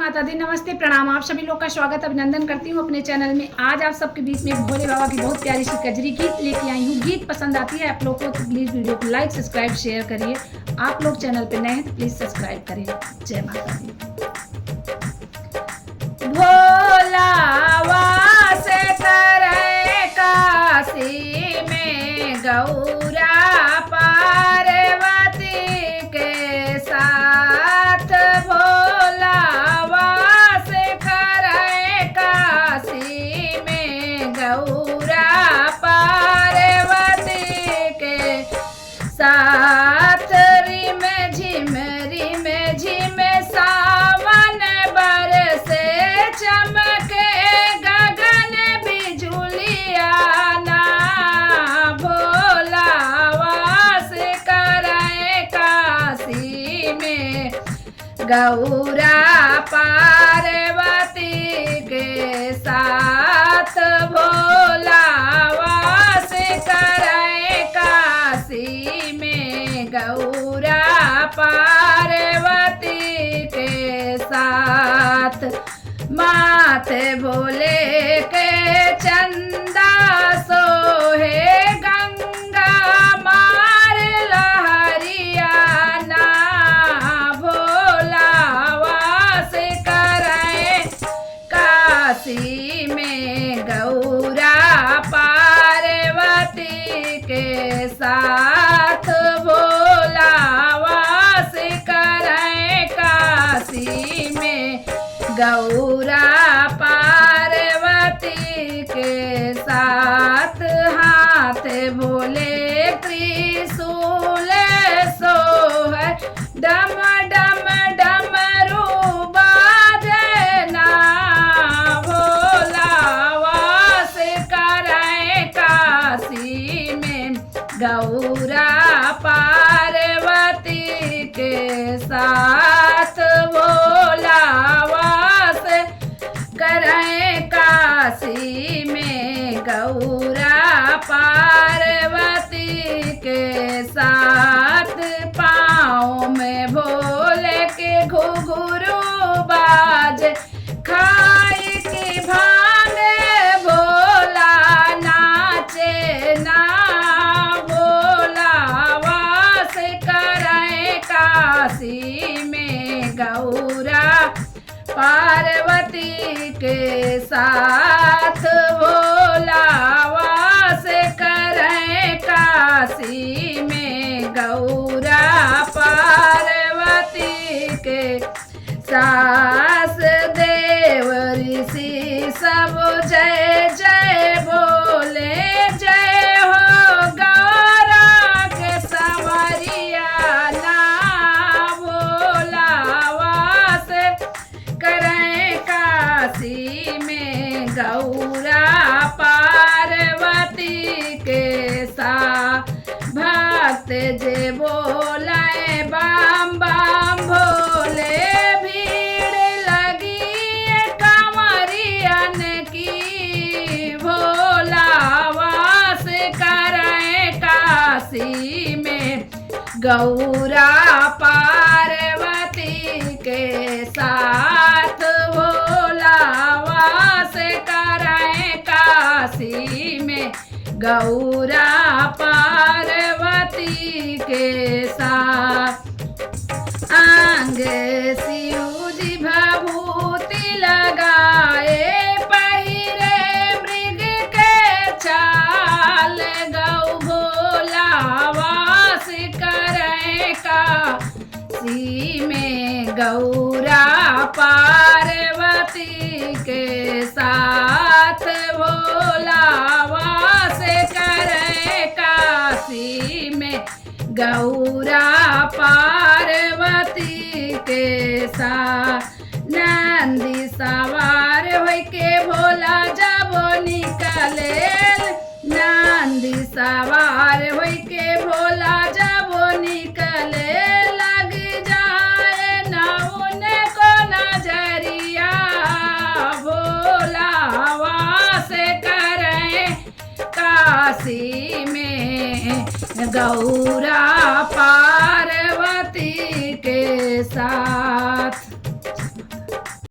माता दी, नमस्ते, प्रणाम। आप सभी लोग का स्वागत अभिनंदन करती हूँ अपने चैनल में। आज आप सबके बीच में भोले बाबा की बहुत प्यारी सी कजरी गीत लेके आई हूँ। गीत पसंद आती है आप लोग को तो प्लीज़ वीडियो को लाइक सब्सक्राइब शेयर करिए। आप लोग चैनल पे नए हैं तो प्लीज़ सब्सक्राइब करिए। जय माता दी। भोला वासे करे काशी में गौरा पार्वती के साथ। भोला वासे करे काशी में गौरा पार्वती के साथ। रिम झिम सावन बरसे चमके गगन बिजुलिया ना। भोला वास करे काशी में गौरा पार्वती के साथ। भोला वास करे काशी में गौरा पार्वती के साथ। माथे भोले के चंदा सोहे गंगा मार लहरिया ना। भोला वास करे काशी में गौरा पार्वती के साथ। भोला वास करे काशी में गौरा पार्वती के साथ। हाथ भोले त्रिशूल सोहै डम डम डमरू बाजे ना। भोला वास करे काशी में गौरा पार्वती के साथ। भोला वास करे काशी में गौरा पार्वती के साथ। पाँव में भोले के घुघरू बाज खाई की भांग भोला नाचे ना। भोला वास करे काशी में गौरा पार्वती के साथ। भोला वास करे काशी में गौरा पार्वती के सास। देव ऋषि सब जय जय बोले जय हो गौरा के संवरिया ना। भोला वास करे काशी में गौरा पार्वती के साथ। भक्त जे बोले बाम बाम भोले भीड़ लगी कंवरियन की। भोला वास करे काशी में गौरा पार्वती के साथ। भोला वास करे काशी में गौरा पार्वती के साथ। आंग शिव जी भभूति लगाए पहिरे मृग के छाल। गौ भोला वास करे काशी में गौरा पार्वती के साथ। भोला वास करे काशी में गौरा पार्वती के साथ। नंदी सवार होय के भोला जब निकले। नंदी सवार होय के भोला जब निकले। लग जाए ना उनको नजरिया। भोला वास करे काशी में गौरा पार्वती के साथ।